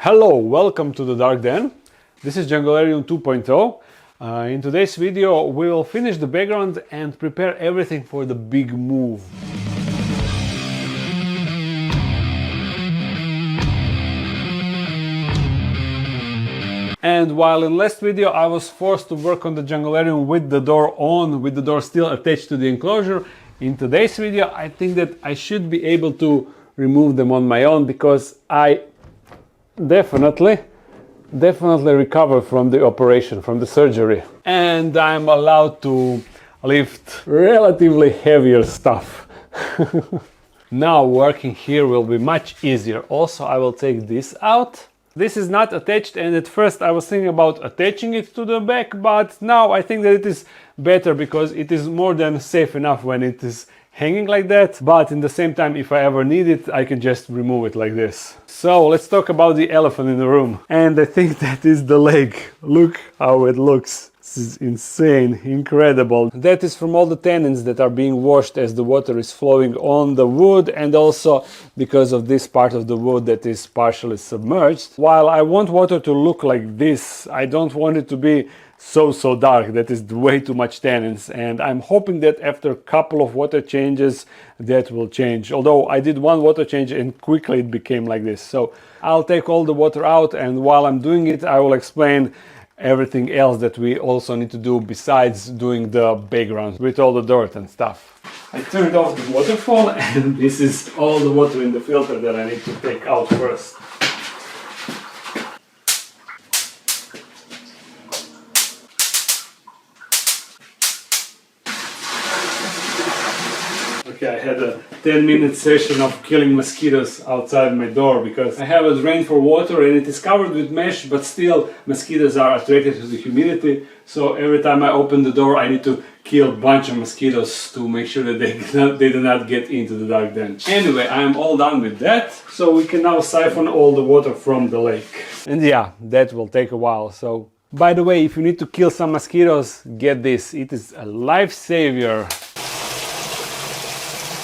Hello, welcome to the Dark Den. This is Junglearium 2.0. In today's video we will finish the background and prepare everything for the big move. And while in last video I was forced to work on the Junglearium with the door on, with the door still attached to the enclosure, in today's video I think that I should be able to remove them on my own, because I definitely recovered from the operation, from the surgery. And I'm allowed to lift relatively heavier stuff. Now working here will be much easier. Also, I will take this out. This is not attached, and at first I was thinking about attaching it to the back, but now I think that it is better because it is more than safe enough when it is hanging like that. But in the same time, if I ever need it, I can just remove it like this. So let's talk about the elephant in the room. And I think that is the leg. Look how it looks. This is insane, incredible. That is from all the tannins that are being washed as the water is flowing on the wood, and also because of this part of the wood that is partially submerged. While I want water to look like this, I don't want it to be so dark. That is way too much tannins, and I'm hoping that after a couple of water changes that will change. Although I did one water change and quickly it became like this. So I'll take all the water out, and while I'm doing it I will explain everything else that we also need to do besides doing the background with all the dirt and stuff. I turned off the waterfall, and this is all the water in the filter that I need to take out first. Okay, I had a 10-minute session of killing mosquitoes outside my door because I have a drain for water and it is covered with mesh, but still mosquitoes are attracted to the humidity. So every time I open the door I need to kill a bunch of mosquitoes to make sure that they do not get into the dark den. Anyway, I am all done with that, so we can now siphon all the water from the lake. And yeah, that will take a while. So, by the way, if you need to kill some mosquitoes, get this. It is a lifesaver.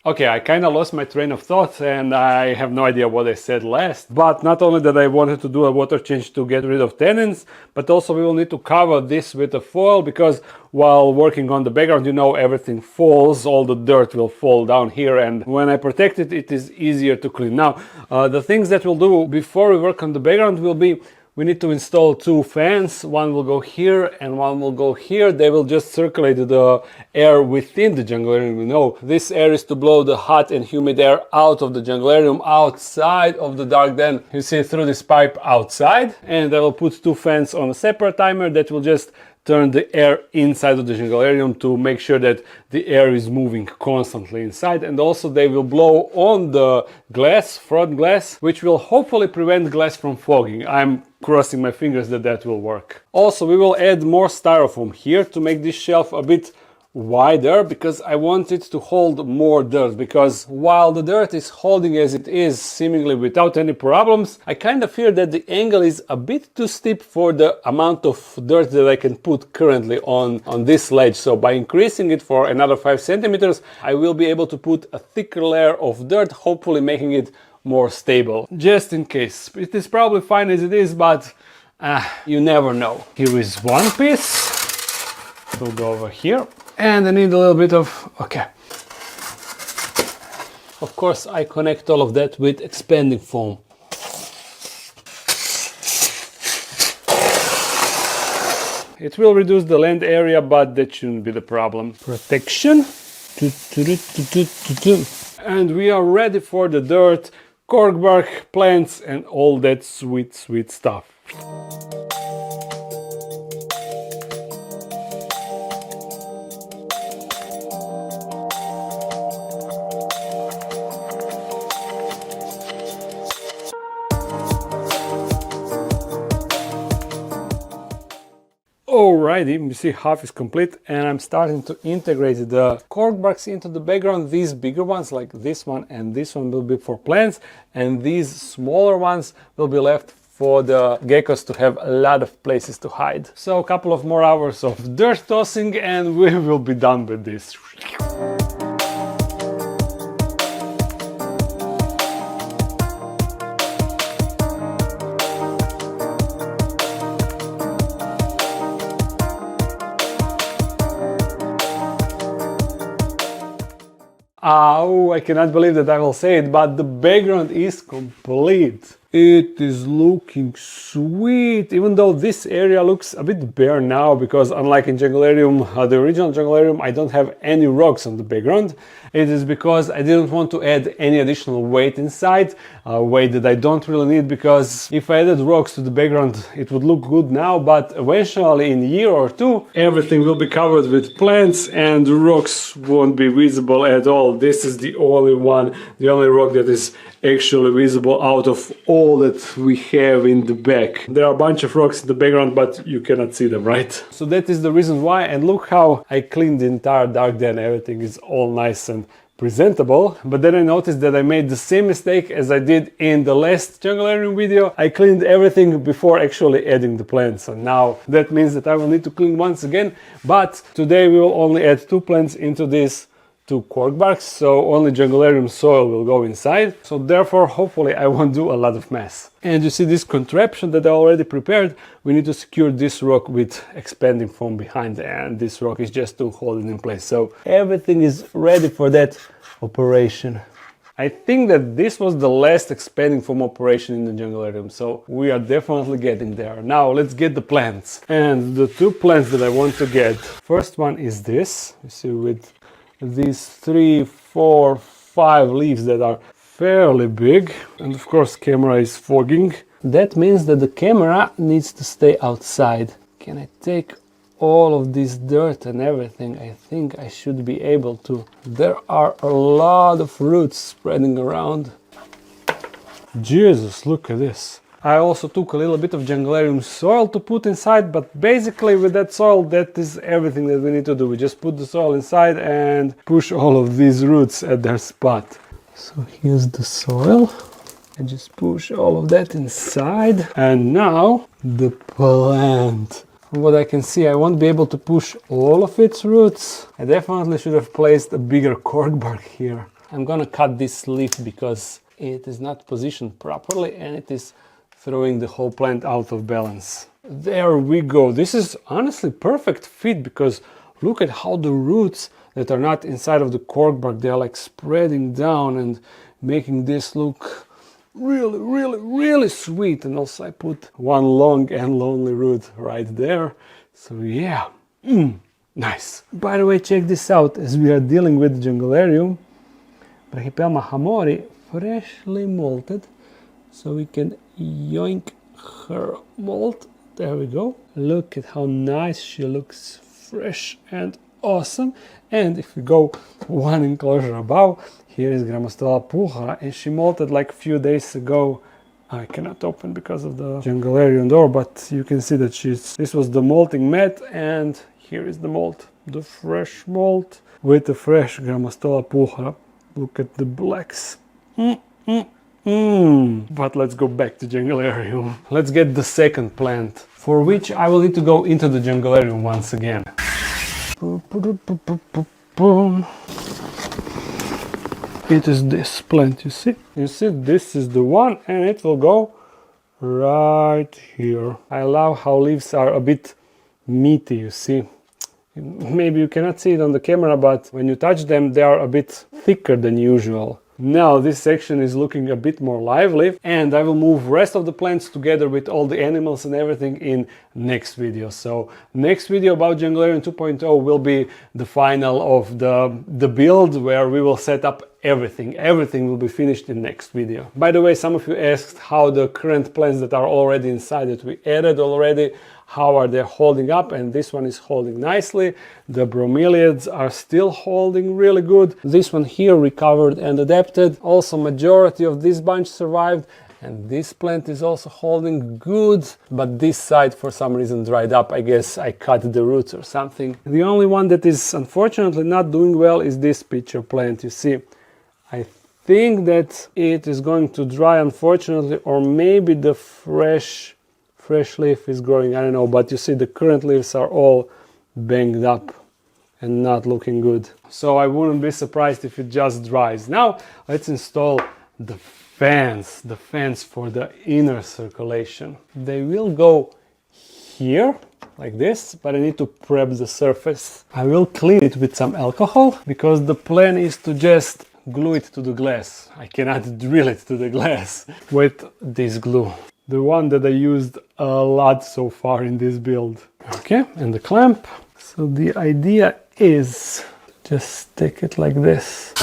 Okay, I kind of lost my train of thought and I have no idea what I said last. But not only that I wanted to do a water change to get rid of tannins, but also we will need to cover this with a foil, because while working on the background, you know, everything falls, all the dirt will fall down here, and when I protect it, it is easier to clean. Now, the things that we'll do before we work on the background will be, we need to install two fans. One will go here and one will go here. They will just circulate the air within the Junglearium. You know, this air is to blow the hot and humid air out of the Junglearium, outside of the dark den. You see through this pipe outside, and I will put two fans on a separate timer that will just turn the air inside of the Junglearium to make sure that the air is moving constantly inside. And also they will blow on the glass, front glass, which will hopefully prevent glass from fogging. I'm crossing my fingers that that will work. Also, we will add more styrofoam here to make this shelf a bit wider, because I want it to hold more dirt, because while the dirt is holding as it is seemingly without any problems, I kind of fear that the angle is a bit too steep for the amount of dirt that I can put currently on this ledge. So by increasing it for another 5 centimeters, I will be able to put a thicker layer of dirt, hopefully making it more stable. Just in case. It is probably fine as it is, but you never know. Here is one piece. We'll go over here. And I need a little bit of, okay. Of course, I connect all of that with expanding foam. It will reduce the land area, but that shouldn't be the problem. Protection. And we are ready for the dirt, corkbark, plants, and all that sweet stuff. Alrighty, you see half is complete, and I'm starting to integrate the corkbarks into the background. These bigger ones, like this one and this one, will be for plants, and these smaller ones will be left for the geckos to have a lot of places to hide. So a couple of more hours of dirt tossing and we will be done with this. Oh, I cannot believe that I will say it, but the background is complete. It is looking sweet, even though this area looks a bit bare now, because unlike in Junglearium, the original Junglearium, I don't have any rocks on the background. It is because I didn't want to add any additional weight inside, weight that I don't really need, because if I added rocks to the background, it would look good now, but eventually in a year or two, everything will be covered with plants and the rocks won't be visible at all. This is the only one, the only rock that is actually visible out of all that we have in the back. There are a bunch of rocks in the background, but you cannot see them, right? So that is the reason why, and look how I cleaned the entire dark den. Everything is all nice and presentable. But then I noticed that I made the same mistake as I did in the last Junglearium video. I cleaned everything before actually adding the plants, and now that means that I will need to clean once again. But today we will only add 2 plants into this 2 cork barks, so only Junglearium soil will go inside, so therefore hopefully I won't do a lot of mess. And you see this contraption that I already prepared. We need to secure this rock with expanding foam behind, and this rock is just to hold it in place, so everything is ready for that operation. I think that this was the last expanding foam operation in the Junglearium, so we are definitely getting there. Now let's get the plants. And the 2 plants that I want to get, first one is this, you see, with these 3, 4, 5 leaves that are fairly big, and of course camera is fogging. That means that the camera needs to stay outside. Can I take all of this dirt and everything? I think I should be able to. There are a lot of roots spreading around. Jesus, look at this. I also took a little bit of Junglearium soil to put inside, but basically with that soil, that is everything that we need to do. We just put the soil inside and push all of these roots at their spot. So here's the soil. I just push all of that inside. And now the plant. From what I can see, I won't be able to push all of its roots. I definitely should have placed a bigger cork bark here. I'm gonna cut this leaf because it is not positioned properly and it is throwing the whole plant out of balance. There we go. This is honestly perfect fit, because look at how the roots that are not inside of the cork bark, they are like spreading down and making this look really sweet. And also I put one long and lonely root right there. So yeah, nice. By the way, check this out. As we are dealing with Junglearium, Brachypelma hamori freshly molted. So we can yoink her molt. There we go. Look at how nice she looks, fresh and awesome. And if we go one enclosure above, here is Grammostola pucha, and she molted like a few days ago. I cannot open because of the Junglearium door, but you can see that this was the molting mat, and here is the molt, the fresh molt with the fresh Grammostola pucha. Look at the blacks. But let's go back to Junglearium. Let's get the second plant, for which I will need to go into the Junglearium once again. It is this plant, you see? You see, this is the one, and it will go right here. I love how leaves are a bit meaty, you see? Maybe you cannot see it on the camera, but when you touch them, they are a bit thicker than usual. Now this section is looking a bit more lively, and I will move rest of the plants together with all the animals and everything in next video. So next video about Junglearium 2.0 will be the final of the build, where we will set up everything. Everything will be finished in next video. By the way, some of you asked how the current plants that are already inside that we added already, how are they holding up, and this one is holding nicely. The bromeliads are still holding really good. This one here recovered and adapted. Also majority of this bunch survived, and this plant is also holding good, but this side for some reason dried up. I guess I cut the roots or something. The only one that is unfortunately not doing well is this pitcher plant. You see, I think that it is going to dry, unfortunately, or maybe the fresh leaf is growing, I don't know, but you see the current leaves are all banged up and not looking good. So I wouldn't be surprised if it just dries. Now let's install the fans for the inner circulation. They will go here like this, but I need to prep the surface. I will clean it with some alcohol because the plan is to just glue it to the glass. I cannot drill it to the glass with this glue. The one that I used a lot so far in this build. Okay, and the clamp. So the idea is just stick it like this.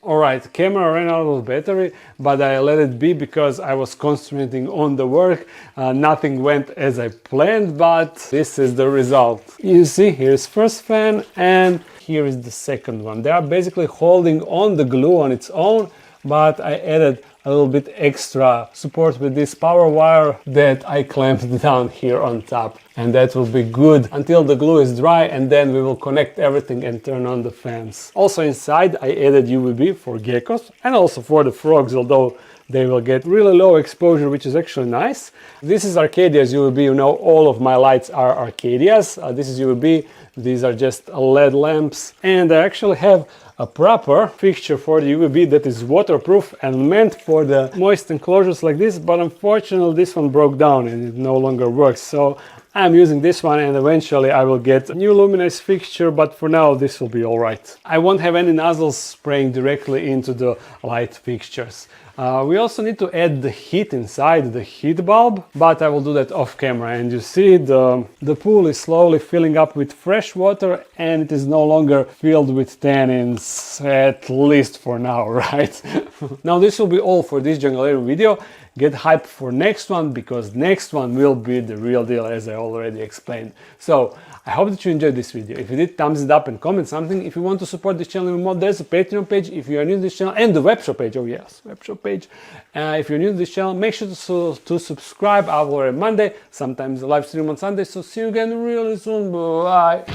Alright, camera ran out of battery, but I let it be because I was concentrating on the work. Nothing went as I planned, but this is the result. You see, here's first fan and here is the second one. They are basically holding on the glue on its own, but I added a little bit extra support with this power wire that I clamped down here on top, and that will be good until the glue is dry, and then we will connect everything and turn on the fans. Also inside I added UVB for geckos and also for the frogs, although they will get really low exposure, which is actually nice. This is Arcadia's UVB. You know, all of my lights are Arcadia's. This is UVB. These are just LED lamps, and I actually have a proper fixture for the UVB that is waterproof and meant for the moist enclosures like this, but unfortunately this one broke down and it no longer works. So I'm using this one, and eventually I will get a new luminous fixture, but for now this will be alright. I won't have any nozzles spraying directly into the light fixtures. We also need to add the heat inside, the heat bulb, but I will do that off camera. And you see the pool is slowly filling up with fresh water, and it is no longer filled with tannins, at least for now, right? Now this will be all for this Junglearium video. Get hyped for next one, because next one will be the real deal, as I already explained. So I hope that you enjoyed this video. If you did, thumbs it up and comment something. If you want to support this channel even more, there's a Patreon page if you are new to this channel, and the webshop page. Oh yes, webshop page. If you're new to this channel, make sure to subscribe. I will every Monday, sometimes a live stream on Sunday. So see you again really soon. Bye.